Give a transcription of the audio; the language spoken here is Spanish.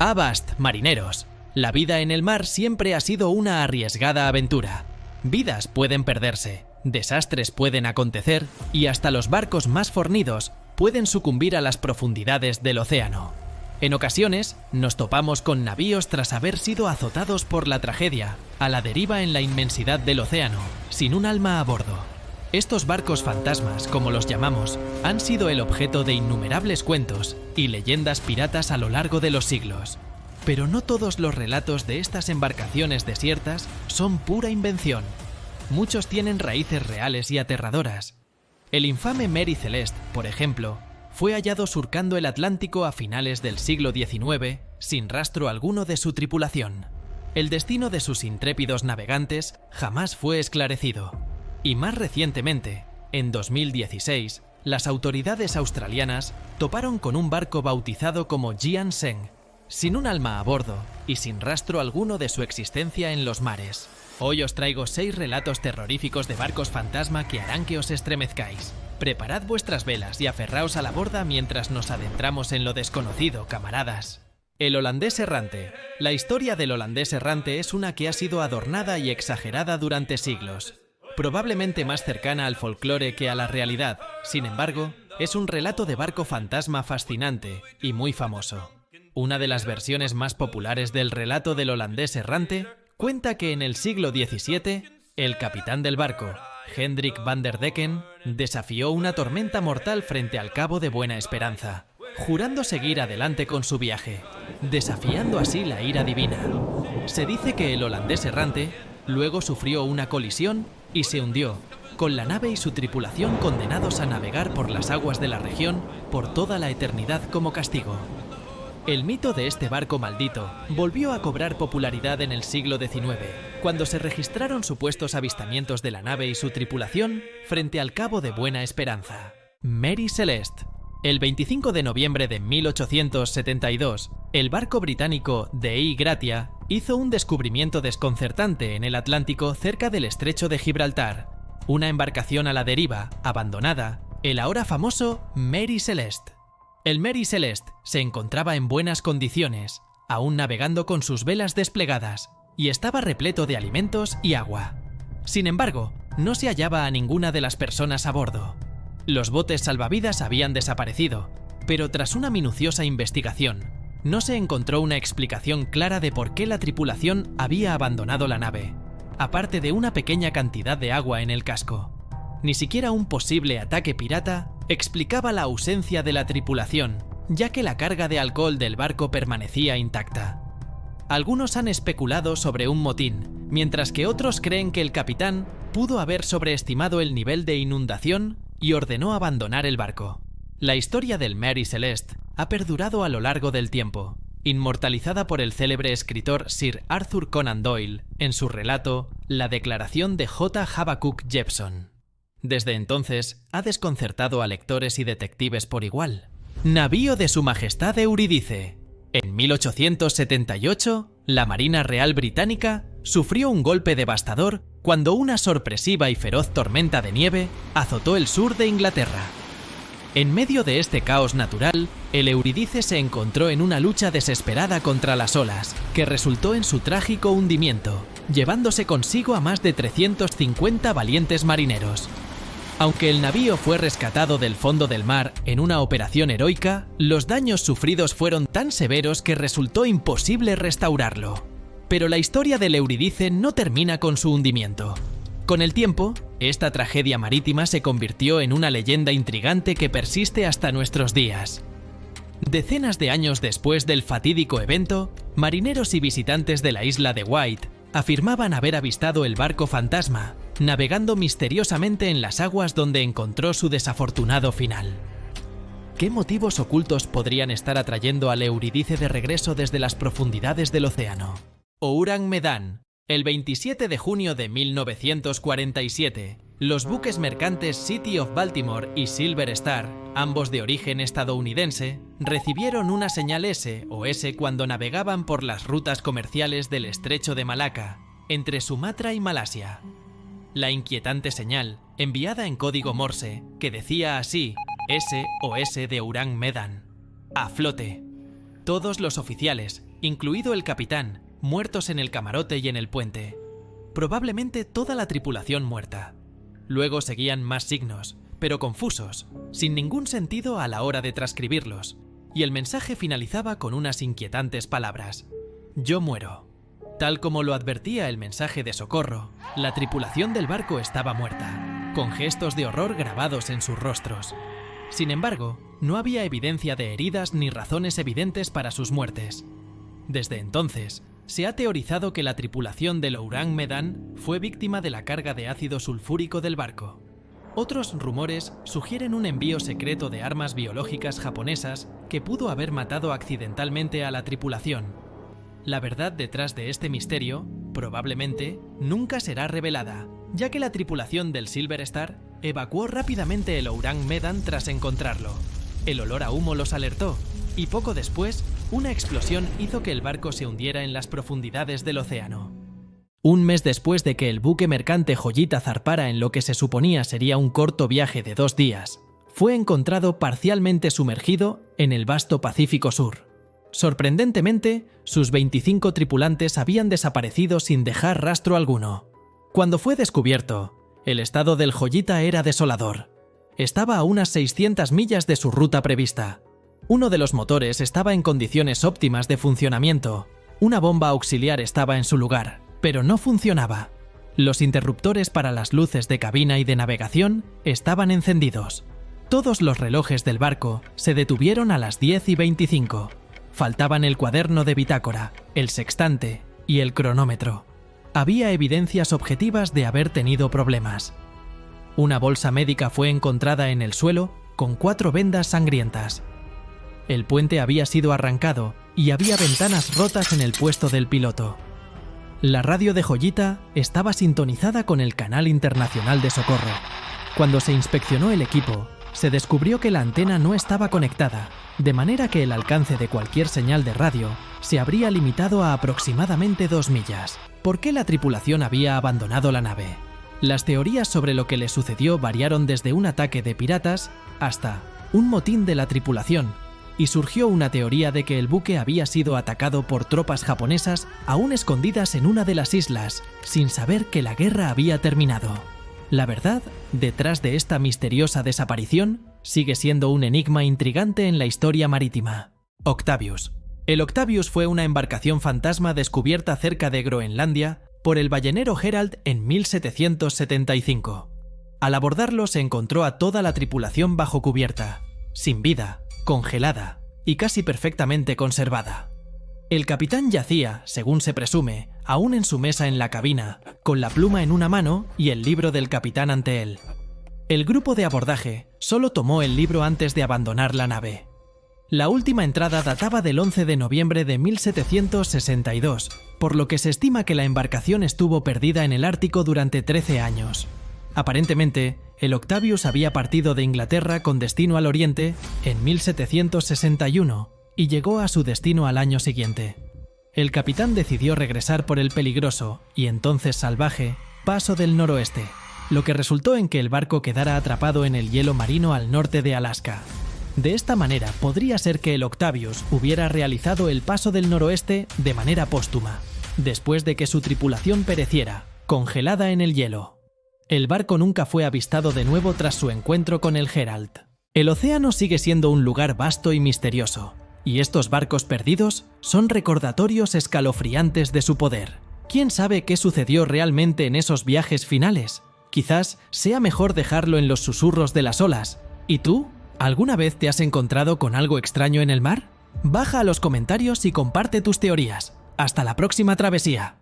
Avast, marineros. La vida en el mar siempre ha sido una arriesgada aventura. Vidas pueden perderse, desastres pueden acontecer y hasta los barcos más fornidos pueden sucumbir a las profundidades del océano. En ocasiones, nos topamos con navíos tras haber sido azotados por la tragedia, a la deriva en la inmensidad del océano, sin un alma a bordo. Estos barcos fantasmas, como los llamamos, han sido el objeto de innumerables cuentos y leyendas piratas a lo largo de los siglos. Pero no todos los relatos de estas embarcaciones desiertas son pura invención. Muchos tienen raíces reales y aterradoras. El infame Mary Celeste, por ejemplo, fue hallado surcando el Atlántico a finales del siglo XIX sin rastro alguno de su tripulación. El destino de sus intrépidos navegantes jamás fue esclarecido. Y más recientemente, en 2016, las autoridades australianas toparon con un barco bautizado como Jian Seng, sin un alma a bordo y sin rastro alguno de su existencia en los mares. Hoy os traigo 6 relatos terroríficos de barcos fantasma que harán que os estremezcáis. Preparad vuestras velas y aferraos a la borda mientras nos adentramos en lo desconocido, camaradas. El holandés errante. La historia del holandés errante es una que ha sido adornada y exagerada durante siglos. Probablemente más cercana al folclore que a la realidad. Sin embargo, es un relato de barco fantasma fascinante y muy famoso. Una de las versiones más populares del relato del holandés errante cuenta que en el siglo XVII, el capitán del barco, Hendrik van der Decken, desafió una tormenta mortal frente al Cabo de Buena Esperanza, jurando seguir adelante con su viaje, desafiando así la ira divina. Se dice que el holandés errante luego sufrió una colisión y se hundió, con la nave y su tripulación condenados a navegar por las aguas de la región por toda la eternidad como castigo. El mito de este barco maldito volvió a cobrar popularidad en el siglo XIX, cuando se registraron supuestos avistamientos de la nave y su tripulación frente al Cabo de Buena Esperanza. Mary Celeste. El 25 de noviembre de 1872, el barco británico Dei Gratia hizo un descubrimiento desconcertante en el Atlántico cerca del estrecho de Gibraltar. Una embarcación a la deriva, abandonada, el ahora famoso Mary Celeste. El Mary Celeste se encontraba en buenas condiciones, aún navegando con sus velas desplegadas, y estaba repleto de alimentos y agua. Sin embargo, no se hallaba a ninguna de las personas a bordo. Los botes salvavidas habían desaparecido, pero tras una minuciosa investigación, no se encontró una explicación clara de por qué la tripulación había abandonado la nave, aparte de una pequeña cantidad de agua en el casco. Ni siquiera un posible ataque pirata explicaba la ausencia de la tripulación, ya que la carga de alcohol del barco permanecía intacta. Algunos han especulado sobre un motín, mientras que otros creen que el capitán pudo haber sobreestimado el nivel de inundación y ordenó abandonar el barco. La historia del Mary Celeste ha perdurado a lo largo del tiempo, inmortalizada por el célebre escritor Sir Arthur Conan Doyle en su relato La declaración de J. Habakkuk Jepson. Desde entonces, ha desconcertado a lectores y detectives por igual. Navío de Su Majestad Eurídice. En 1878, la Marina Real Británica sufrió un golpe devastador cuando una sorpresiva y feroz tormenta de nieve azotó el sur de Inglaterra. En medio de este caos natural, el Eurídice se encontró en una lucha desesperada contra las olas, que resultó en su trágico hundimiento, llevándose consigo a más de 350 valientes marineros. Aunque el navío fue rescatado del fondo del mar en una operación heroica, los daños sufridos fueron tan severos que resultó imposible restaurarlo. Pero la historia del Eurídice no termina con su hundimiento. Con el tiempo, esta tragedia marítima se convirtió en una leyenda intrigante que persiste hasta nuestros días. Decenas de años después del fatídico evento, marineros y visitantes de la isla de Wight afirmaban haber avistado el barco fantasma, navegando misteriosamente en las aguas donde encontró su desafortunado final. ¿Qué motivos ocultos podrían estar atrayendo al Eurídice de regreso desde las profundidades del océano? Ourang Medan. El 27 de junio de 1947, los buques mercantes City of Baltimore y Silver Star, ambos de origen estadounidense, recibieron una señal SOS cuando navegaban por las rutas comerciales del estrecho de Malaca, entre Sumatra y Malasia. La inquietante señal, enviada en código Morse, que decía así: SOS de Ourang Medan. A flote. Todos los oficiales, incluido el capitán, muertos en el camarote y en el puente. Probablemente toda la tripulación muerta. Luego seguían más signos, pero confusos, sin ningún sentido a la hora de transcribirlos, y el mensaje finalizaba con unas inquietantes palabras: «Yo muero». Tal como lo advertía el mensaje de socorro, la tripulación del barco estaba muerta, con gestos de horror grabados en sus rostros. Sin embargo, no había evidencia de heridas ni razones evidentes para sus muertes. Desde entonces, se ha teorizado que la tripulación del Ourang Medan fue víctima de la carga de ácido sulfúrico del barco. Otros rumores sugieren un envío secreto de armas biológicas japonesas que pudo haber matado accidentalmente a la tripulación. La verdad detrás de este misterio, probablemente, nunca será revelada, ya que la tripulación del Silver Star evacuó rápidamente el Ourang Medan tras encontrarlo. El olor a humo los alertó, y poco después, una explosión hizo que el barco se hundiera en las profundidades del océano. Un mes después de que el buque mercante Joyita zarpara en lo que se suponía sería un corto viaje de 2 días, fue encontrado parcialmente sumergido en el vasto Pacífico Sur. Sorprendentemente, sus 25 tripulantes habían desaparecido sin dejar rastro alguno. Cuando fue descubierto, el estado del Joyita era desolador. Estaba a unas 600 millas de su ruta prevista. Uno de los motores estaba en condiciones óptimas de funcionamiento. Una bomba auxiliar estaba en su lugar, pero no funcionaba. Los interruptores para las luces de cabina y de navegación estaban encendidos. Todos los relojes del barco se detuvieron a las 10:25. Faltaban el cuaderno de bitácora, el sextante y el cronómetro. Había evidencias objetivas de haber tenido problemas. Una bolsa médica fue encontrada en el suelo con 4 vendas sangrientas. El puente había sido arrancado y había ventanas rotas en el puesto del piloto. La radio de Joyita estaba sintonizada con el canal internacional de socorro. Cuando se inspeccionó el equipo, se descubrió que la antena no estaba conectada, de manera que el alcance de cualquier señal de radio se habría limitado a aproximadamente 2 millas. ¿Por qué la tripulación había abandonado la nave? Las teorías sobre lo que le sucedió variaron desde un ataque de piratas hasta un motín de la tripulación, y surgió una teoría de que el buque había sido atacado por tropas japonesas aún escondidas en una de las islas, sin saber que la guerra había terminado. La verdad, detrás de esta misteriosa desaparición, sigue siendo un enigma intrigante en la historia marítima. Octavius. El Octavius fue una embarcación fantasma descubierta cerca de Groenlandia por el ballenero Herald en 1775. Al abordarlo se encontró a toda la tripulación bajo cubierta, sin vida, congelada y casi perfectamente conservada. El capitán yacía, según se presume, aún en su mesa en la cabina, con la pluma en una mano y el libro del capitán ante él. El grupo de abordaje solo tomó el libro antes de abandonar la nave. La última entrada databa del 11 de noviembre de 1762, por lo que se estima que la embarcación estuvo perdida en el Ártico durante 13 años. Aparentemente, el Octavius había partido de Inglaterra con destino al Oriente en 1761 y llegó a su destino al año siguiente. El capitán decidió regresar por el peligroso y entonces salvaje paso del noroeste, lo que resultó en que el barco quedara atrapado en el hielo marino al norte de Alaska. De esta manera podría ser que el Octavius hubiera realizado el paso del noroeste de manera póstuma, después de que su tripulación pereciera, congelada en el hielo. El barco nunca fue avistado de nuevo tras su encuentro con el Herald. El océano sigue siendo un lugar vasto y misterioso, y estos barcos perdidos son recordatorios escalofriantes de su poder. ¿Quién sabe qué sucedió realmente en esos viajes finales? Quizás sea mejor dejarlo en los susurros de las olas. ¿Y tú? ¿Alguna vez te has encontrado con algo extraño en el mar? Baja a los comentarios y comparte tus teorías. ¡Hasta la próxima travesía!